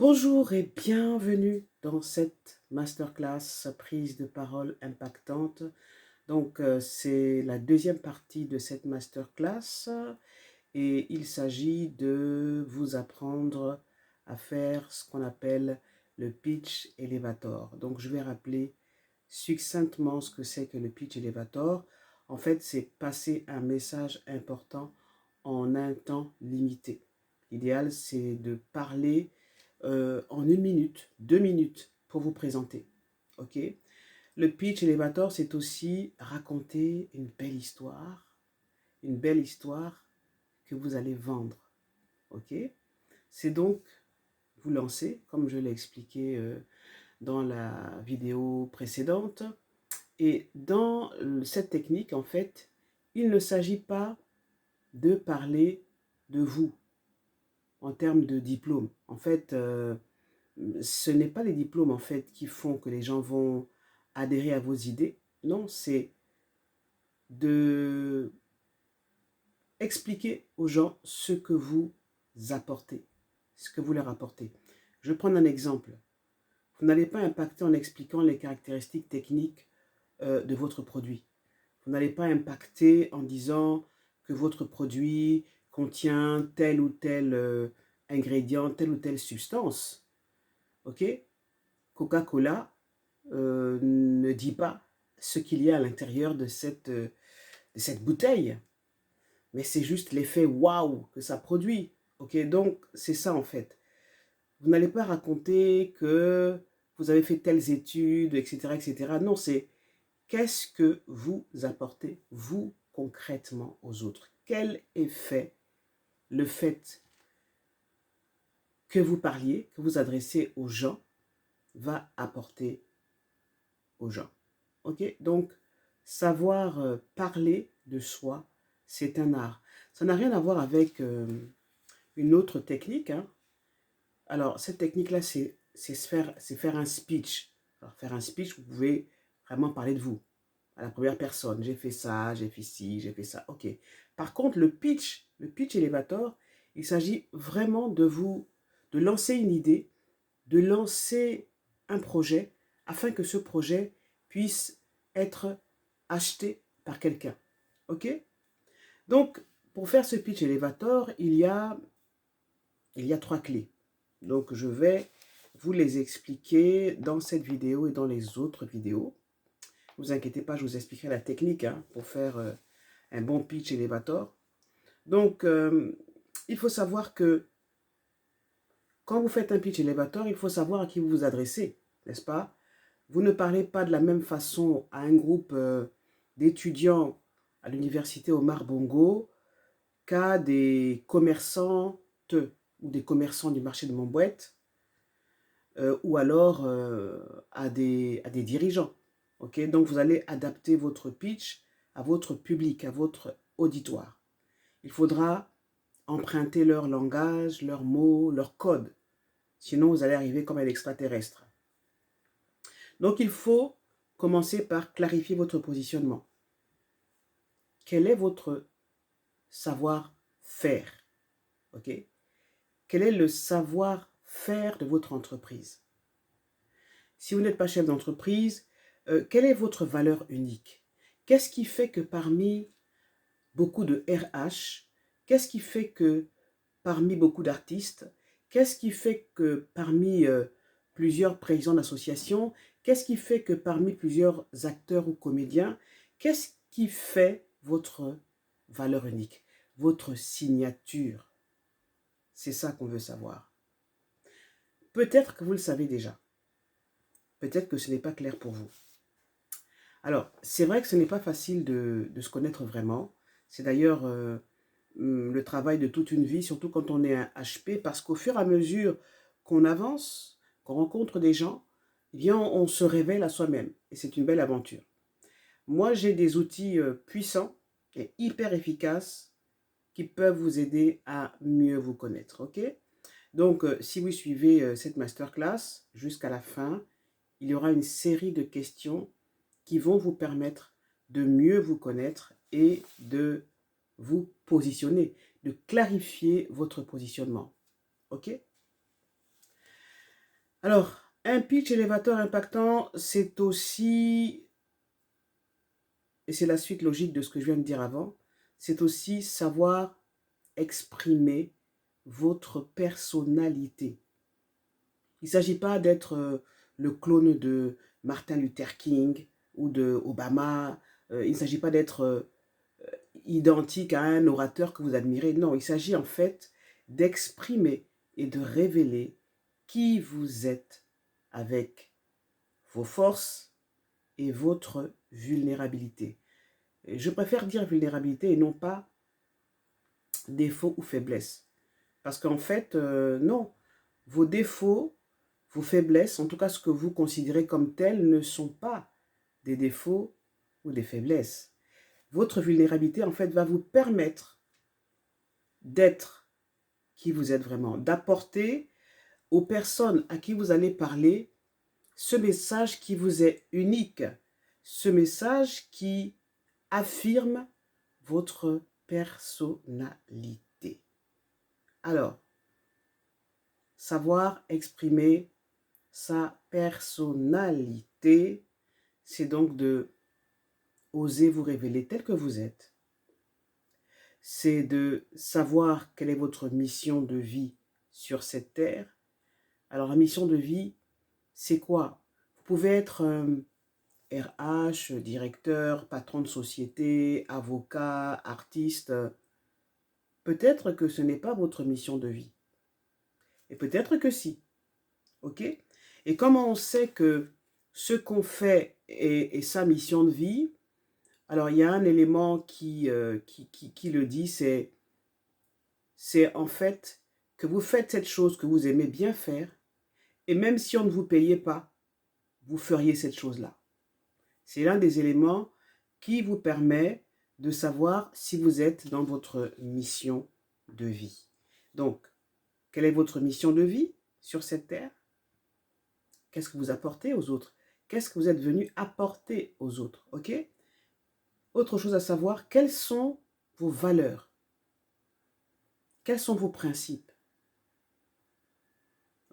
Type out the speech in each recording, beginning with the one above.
Bonjour et bienvenue dans cette masterclass prise de parole impactante. C'est la deuxième partie de cette masterclass et il s'agit de vous apprendre à faire ce qu'on appelle le pitch elevator. Donc, je vais rappeler succinctement ce que c'est que le pitch elevator. En fait, c'est passer un message important en un temps limité. L'idéal, c'est de parler en 1 minute, 2 minutes pour vous présenter. Ok? Le pitch elevator, c'est aussi raconter une belle histoire que vous allez vendre. Ok? C'est donc vous lancer, comme je l'ai expliqué dans la vidéo précédente. Et dans cette technique, en fait, il ne s'agit pas de parler de vous en termes de diplôme. En fait, ce n'est pas les diplômes en fait qui font que les gens vont adhérer à vos idées. Non, c'est de expliquer aux gens ce que vous apportez, ce que vous leur apportez. Je vais prendre un exemple. Vous n'allez pas impacter en expliquant les caractéristiques techniques de votre produit. Vous n'allez pas impacter en disant que votre produit contient tel ou tel ingrédient, telle ou telle substance. Ok? Coca-Cola ne dit pas ce qu'il y a à l'intérieur de cette bouteille, mais c'est juste l'effet waouh que ça produit. Ok, donc c'est ça en fait. Vous n'allez pas raconter que vous avez fait telles études, etc., etc. Non, c'est qu'est-ce que vous apportez, vous, concrètement aux autres. Quel effet le fait que vous parliez, que vous adressez aux gens, va apporter aux gens. Ok, donc savoir parler de soi, c'est un art. Ça n'a rien à voir avec une autre technique, hein. Alors, cette technique-là, c'est faire un speech. Alors, faire un speech, vous pouvez vraiment parler de vous, à la première personne. J'ai fait ça, j'ai fait ci, j'ai fait ça. Ok. Par contre, le pitch elevator, il s'agit vraiment de lancer une idée, de lancer un projet, afin que ce projet puisse être acheté par quelqu'un. Ok? Donc, pour faire ce pitch elevator, il y a 3 clés. Donc, je vais vous les expliquer dans cette vidéo et dans les autres vidéos. Ne vous inquiétez pas, je vous expliquerai la technique hein, pour faire un bon pitch elevator. Donc, il faut savoir que quand vous faites un pitch elevator, il faut savoir à qui vous vous adressez, n'est-ce pas? Vous ne parlez pas de la même façon à un groupe d'étudiants à l'université Omar Bongo qu'à des commerçantes ou des commerçants du marché de Montbouette ou alors à des dirigeants. Okay? Donc, vous allez adapter votre pitch à votre public, à votre auditoire. Il faudra emprunter leur langage, leurs mots, leur code. Sinon, vous allez arriver comme un extraterrestre. Donc, il faut commencer par clarifier votre positionnement. Quel est votre savoir-faire? Ok? Quel est le savoir-faire de votre entreprise? Si vous n'êtes pas chef d'entreprise, quelle est votre valeur unique? Qu'est-ce qui fait que parmi beaucoup de RH, qu'est-ce qui fait que parmi beaucoup d'artistes, qu'est-ce qui fait que parmi plusieurs présidents d'associations, qu'est-ce qui fait que parmi plusieurs acteurs ou comédiens, qu'est-ce qui fait votre valeur unique, votre signature? C'est ça qu'on veut savoir. Peut-être que vous le savez déjà. Peut-être que ce n'est pas clair pour vous. Alors, c'est vrai que ce n'est pas facile de se connaître vraiment. C'est d'ailleurs le travail de toute une vie, surtout quand on est un HP, parce qu'au fur et à mesure qu'on avance, qu'on rencontre des gens, eh bien, on se révèle à soi-même. Et c'est une belle aventure. Moi, j'ai des outils puissants et hyper efficaces qui peuvent vous aider à mieux vous connaître. Ok? Donc, si vous suivez cette masterclass jusqu'à la fin, il y aura une série de questions qui vont vous permettre de mieux vous connaître et de vous positionner, de clarifier votre positionnement. OK? Alors, un pitch élévateur impactant, c'est aussi, et c'est la suite logique de ce que je viens de dire avant, c'est aussi savoir exprimer votre personnalité. Il ne s'agit pas d'être le clone de Martin Luther King ou de Obama. Il ne s'agit pas d'être identique à un orateur que vous admirez. Non, il s'agit en fait d'exprimer et de révéler qui vous êtes avec vos forces et votre vulnérabilité. Et je préfère dire vulnérabilité et non pas défaut ou faiblesse. Parce qu'en fait, non, vos défauts, vos faiblesses, en tout cas ce que vous considérez comme tels, ne sont pas des défauts ou des faiblesses. Votre vulnérabilité, en fait, va vous permettre d'être qui vous êtes vraiment, d'apporter aux personnes à qui vous allez parler ce message qui vous est unique, ce message qui affirme votre personnalité. Alors, savoir exprimer sa personnalité, c'est donc de oser vous révéler tel que vous êtes. C'est de savoir quelle est votre mission de vie sur cette terre. Alors, la mission de vie, c'est quoi? Vous pouvez être RH, directeur, patron de société, avocat, artiste. Peut-être que ce n'est pas votre mission de vie. Et peut-être que si. OK? Et comment on sait que ce qu'on fait est sa mission de vie? Alors, il y a un élément qui le dit, c'est en fait que vous faites cette chose que vous aimez bien faire, et même si on ne vous payait pas, vous feriez cette chose-là. C'est l'un des éléments qui vous permet de savoir si vous êtes dans votre mission de vie. Donc, quelle est votre mission de vie sur cette terre? Qu'est-ce que vous apportez aux autres? Qu'est-ce que vous êtes venu apporter aux autres? OK? Autre chose à savoir, quelles sont vos valeurs? Quels sont vos principes?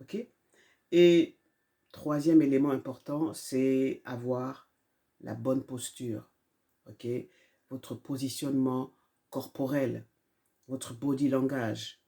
OK? Et troisième élément important, c'est avoir la bonne posture. OK? Votre positionnement corporel, votre body language,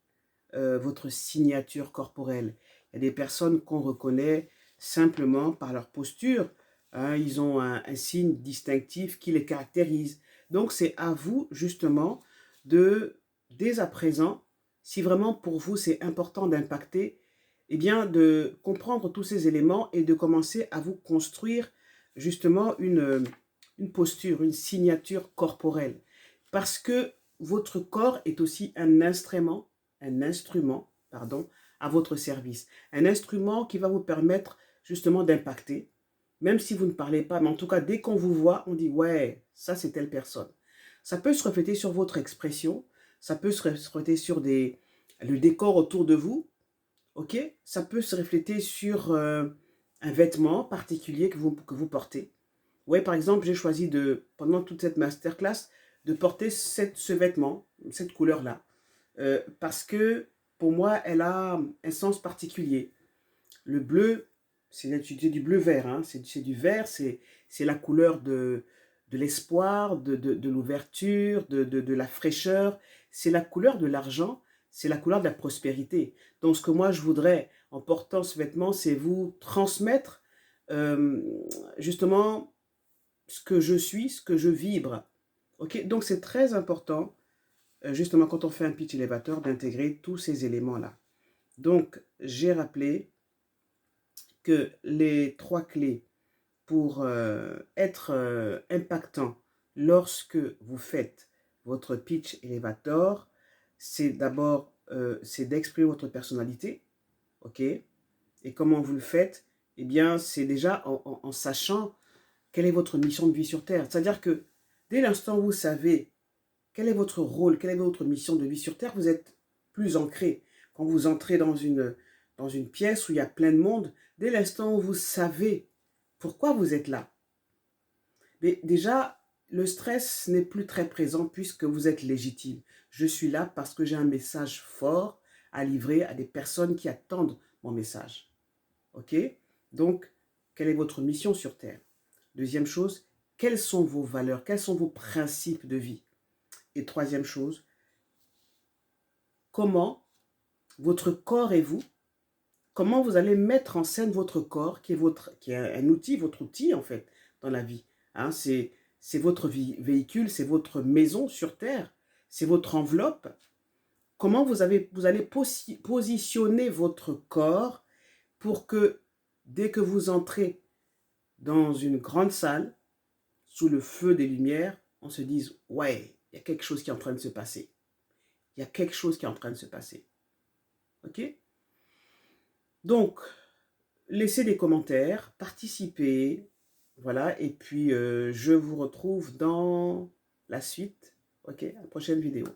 votre signature corporelle. Il y a des personnes qu'on reconnaît simplement par leur posture. Hein, ils ont un signe distinctif qui les caractérise. Donc, c'est à vous, justement, dès à présent, si vraiment pour vous c'est important d'impacter, eh bien, de comprendre tous ces éléments et de commencer à vous construire, justement, une posture, une signature corporelle. Parce que votre corps est aussi un instrument, pardon, à votre service. Un instrument qui va vous permettre justement d'impacter, même si vous ne parlez pas, mais en tout cas, dès qu'on vous voit, on dit « ouais, ça c'est telle personne ». Ça peut se refléter sur votre expression, ça peut se refléter sur le décor autour de vous, ok? Ça peut se refléter sur un vêtement particulier que vous portez. Ouais, par exemple, j'ai choisi pendant toute cette masterclass, de porter ce vêtement, cette couleur-là. Parce que pour moi, elle a un sens particulier. Le bleu, c'est du bleu-vert, hein, c'est du vert, c'est la couleur de l'espoir, de l'ouverture, de la fraîcheur. C'est la couleur de l'argent, c'est la couleur de la prospérité. Donc, ce que moi, je voudrais, en portant ce vêtement, c'est vous transmettre justement ce que je suis, ce que je vibre. Okay? Donc, c'est très important justement quand on fait un pitch élévateur, d'intégrer tous ces éléments-là. Donc, j'ai rappelé que les 3 clés pour être impactant lorsque vous faites votre pitch élévateur, c'est d'abord c'est d'exprimer votre personnalité, ok? Et comment vous le faites? Eh bien, c'est déjà en sachant quelle est votre mission de vie sur Terre. C'est-à-dire que dès l'instant où vous savez quel est votre rôle, quelle est votre mission de vie sur Terre, vous êtes plus ancré. Quand vous entrez dans une pièce où il y a plein de monde, dès l'instant où vous savez pourquoi vous êtes là, mais déjà, le stress n'est plus très présent puisque vous êtes légitime. Je suis là parce que j'ai un message fort à livrer à des personnes qui attendent mon message. Ok? Donc, quelle est votre mission sur Terre? Deuxième chose, quelles sont vos valeurs? Quels sont vos principes de vie? Et troisième chose, comment votre corps et vous, comment vous allez mettre en scène votre corps, qui est un outil, votre outil en fait, dans la vie. Hein, c'est votre véhicule, c'est votre maison sur Terre, c'est votre enveloppe. Comment vous allez positionner votre corps pour que dès que vous entrez dans une grande salle, sous le feu des lumières, on se dise « Ouais, il y a quelque chose qui est en train de se passer. Il y a quelque chose qui est en train de se passer. » Ok? Donc, laissez des commentaires, participez, voilà, et puis je vous retrouve dans la suite, ok, à la prochaine vidéo.